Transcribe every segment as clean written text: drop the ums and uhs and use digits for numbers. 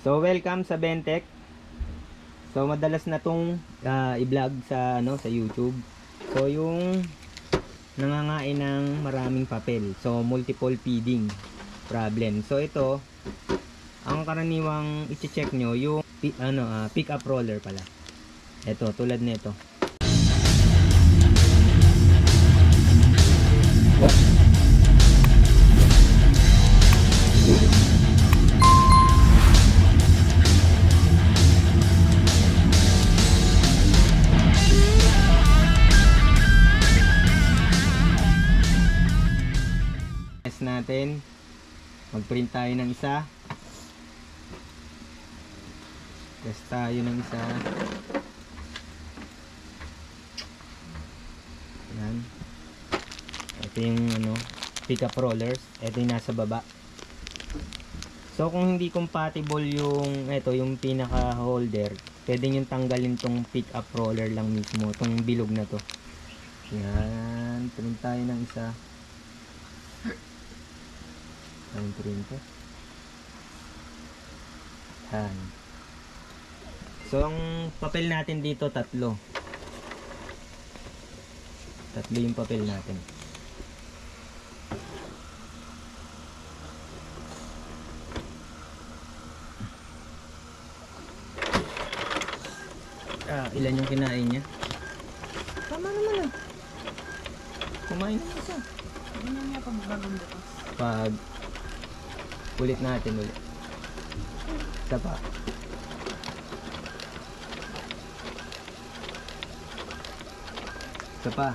So welcome sa Bentech. So madalas na tong i-vlog sa sa YouTube. So yung nangangain ng maraming papel. So multiple feeding problem. So ito ang karaniwang i-check nyo yung pick up roller pala. Ito tulad nito. Natin mag-print tayo ng isa, test tayo ng isa. Yan, ito yung pick up rollers. Ito yung nasa baba. So kung hindi compatible yung yung pinaka holder, pwede nyo tanggalin tong pick up roller lang mismo, tong bilog na to. Yan, print tayo ng isa. Ang printer. Yan. So ang papel natin dito tatlo yung papel natin. Ilan yung kinain niya? Tama naman ah. Kumain na isa. Ganyan niya pag bagong bukas. Pag ulit natin ulit. Isa pa. Isa pa.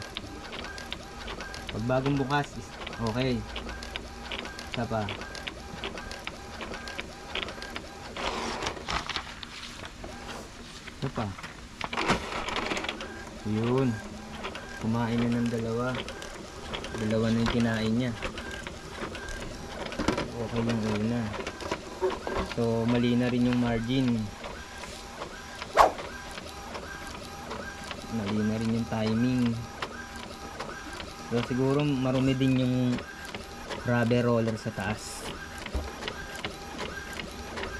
Pag bagong bukas, okay. Isa pa. Isa pa. Yun. Kumain na ng dalawa. Dalawa na yung kinain niya. Okay yung una. So mali na rin yung margin. Mali na rin yung timing. So siguro marumi din yung rubber roller sa taas.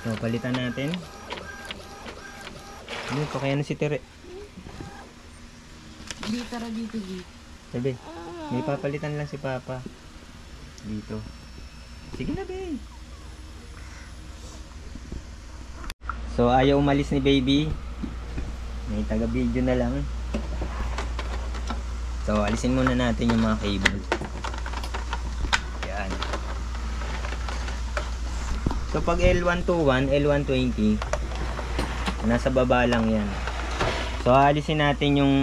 So palitan natin. Ano pa kaya na si Tere? Dito ra dito dito. Sabi, may papalitan lang si Papa. Dito. Sige na, babe. So ayaw umalis ni baby. May taga-video na lang. So alisin muna natin yung mga cable. Yan. So pag L121, L120, nasa baba lang yan. So alisin natin yung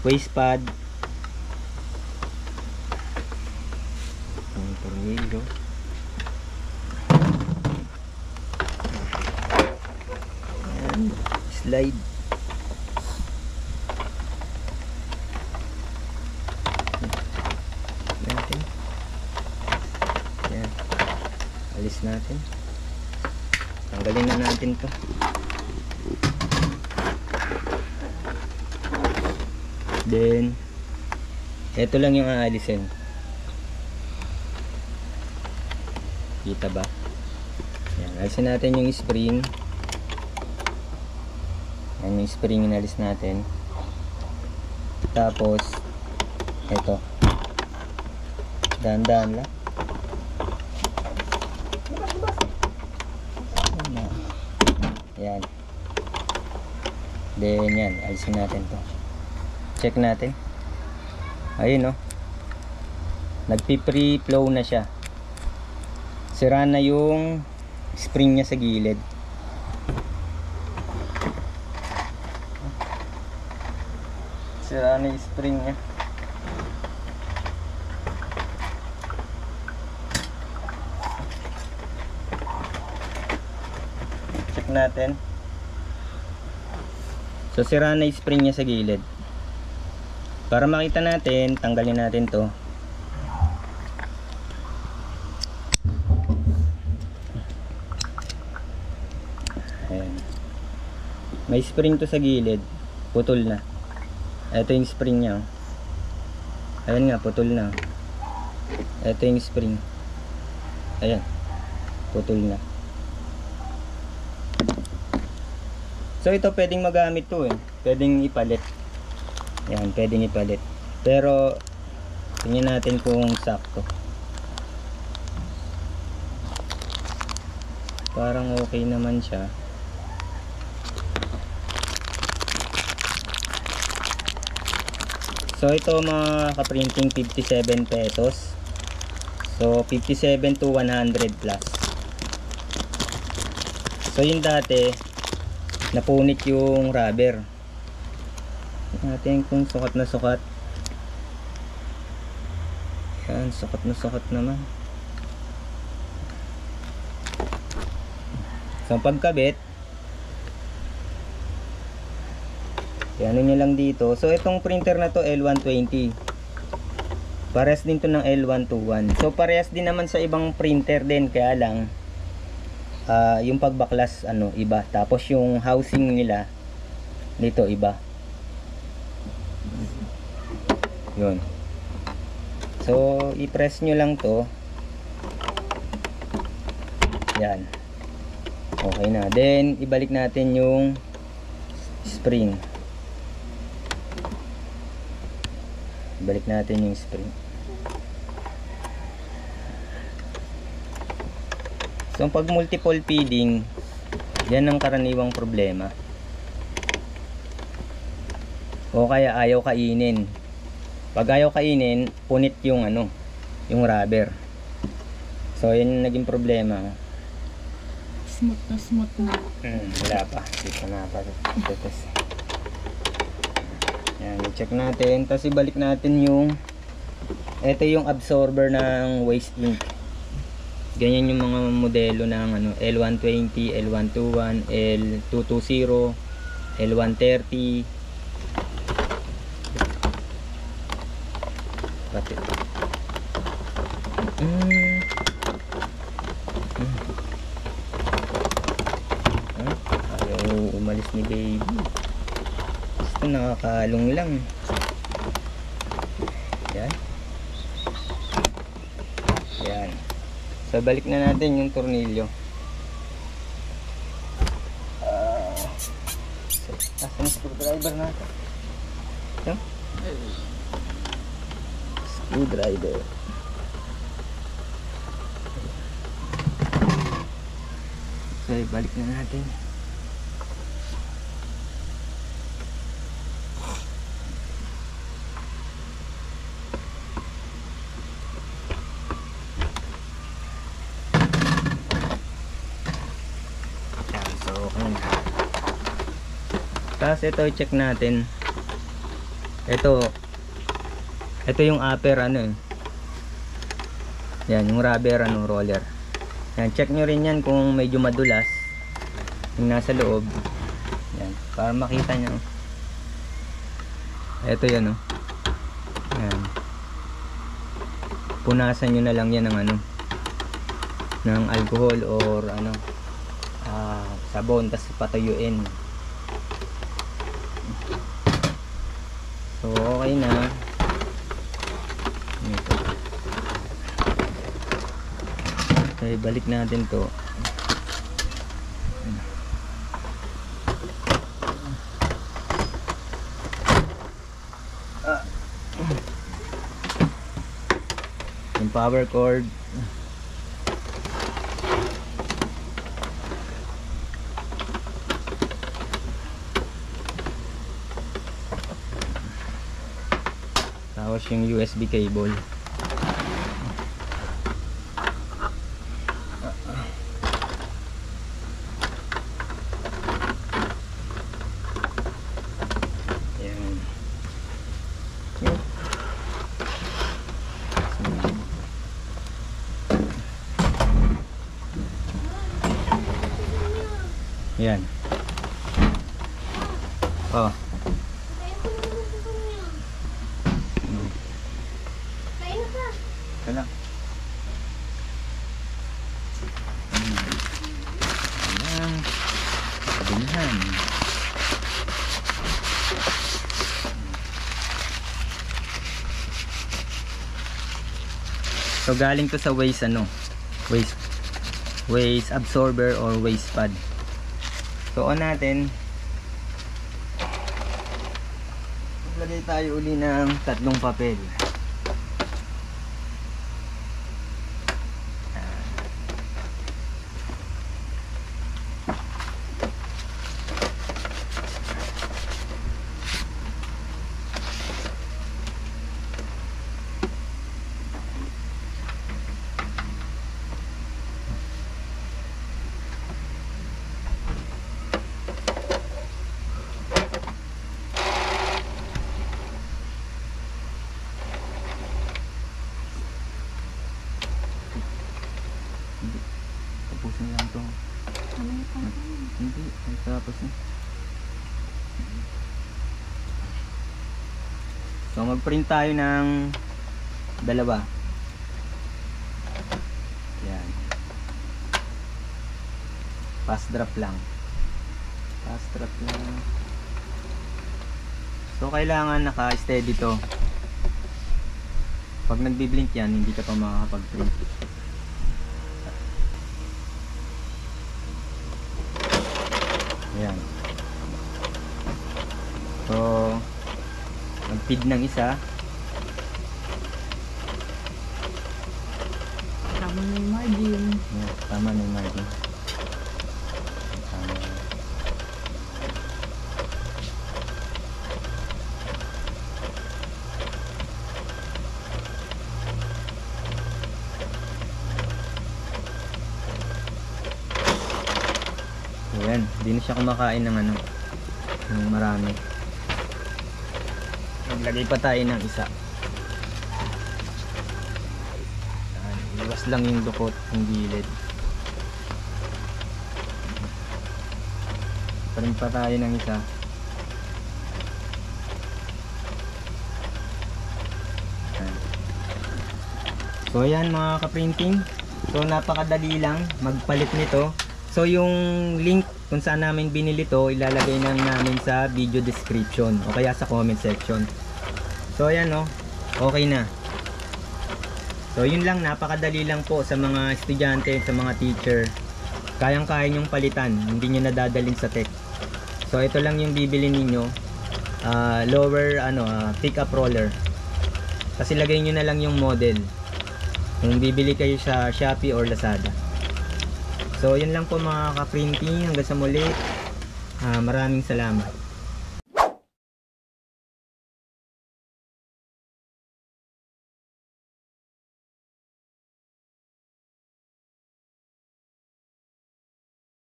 waist pad. Ang tornilyo. Ayan. Slide. Natin. Ayan. Alis natin. Tanggalin na natin to. Then ito lang yung aalisin. Kita ba? Yan, alisin natin yung spring. Yan yung spring inalis natin. Tapos ito. Dahan-dahan lang. Yan. Then yan, alisin natin to. Check natin. Ayun, nagpi-free flow na siya. Sira na yung spring niya sa gilid. Sira na yung spring niya. Check natin. So sira na yung spring niya sa gilid. Para makita natin, tanggalin natin to. Ayan. May spring to sa gilid. Putol na. Ito yung spring niya. Ayan nga, putol na. Ito yung spring. Ayan. Putol na. So ito pwedeng magamit to eh. Pwedeng ipalit. Yan, pwedeng ipalit. Pero tingnan natin kung sakto. Parang okay naman siya. So ito mga ka-printing 57 pesos. So 57 to 100 plus. So yung dati napunit yung rubber. Natin kung sukat na sukat. Yan, sukat na sukat naman. So pagkabit, yan nyo lang dito. So itong printer na to L120. Parehas din to ng L121. So parehas din naman sa ibang printer din, kaya lang yung pagbaklas ano iba. Tapos yung housing nila dito iba. Yun. So i-press nyo lang to. Yan. Okay na. Then ibalik natin yung spring. Balik natin yung spring. So pag multiple feeding, yan ang karaniwang problema. O kaya ayaw kainin. Pag ayaw kainin, punit yung ano, yung rubber. So yan yung naging problema. Smooth na smooth na. Wala pa. Dito na pa. Yan, i-check natin. Tapos ibalik natin yung ito yung absorber ng waste ink. Ganyan yung mga modelo ng ano, L120, L121, L220, L130. Pati. Ayaw umalis ni baby. Gusto nakakalong lang. Yan. Yan. So balik na natin yung tornilyo. Asan yung screwdriver natin? Ito? Screwdriver. So balik na natin. Tapos ito i-check natin. Ito yung upper ano eh. Yan yung rubber ano, roller. Yan, check nyo rin yan kung medyo madulas yung nasa loob. Yan, para makita nyo. Ito yan oh. Yan. Punasan nyo na lang yan ng ano, ng alcohol or ano, sabon, tapos patuyuin. So okay na. Ito. Okay, balik natin to. Yung power cord. Tapos yung USB cable. Yan. Yan. Oh. Ito lang. Ayan. Kabinhan. So galing to sa waste ano, waste absorber or waste pad. So on natin, Maglagay tayo uli ng 3 papel. Tapusin lang to. Ano yung pang? Hindi, tapos na. So mag-print tayo ng 2. Yan. Fast drop lang. Fast drop lang. So kailangan naka-steady to. Pag nagbi-blink yan, hindi ka pa makakapag-print. Ayan. So, mag-feed ng isa. Tama na yung margin. Ayan, tama na yung margin. Tama. Ayan, hindi na siya kumakain ng ano, ng marami. Maglagay pa tayo ng isa. Ayan, iwas lang yung dukot, yung gilid. Parin pa tayo ng isa. Ayan. So ayan mga ka-printing. So napakadali lang magpalit nito. So yung link kung saan namin binili to, ilalagay lang namin sa video description o kaya sa comment section. So ayan o, okay na. So yun lang, napakadali lang po sa mga estudyante, sa mga teacher. Kayang-kaya nyong palitan, hindi nyo nadadalhin sa tech. So ito lang yung bibili ninyo, lower pick up roller. Kasi lagay nyo na lang yung model kung bibili kayo sa Shopee or Lazada. So yun lang po mga ka-printing, hanggang sa muli. Maraming salamat.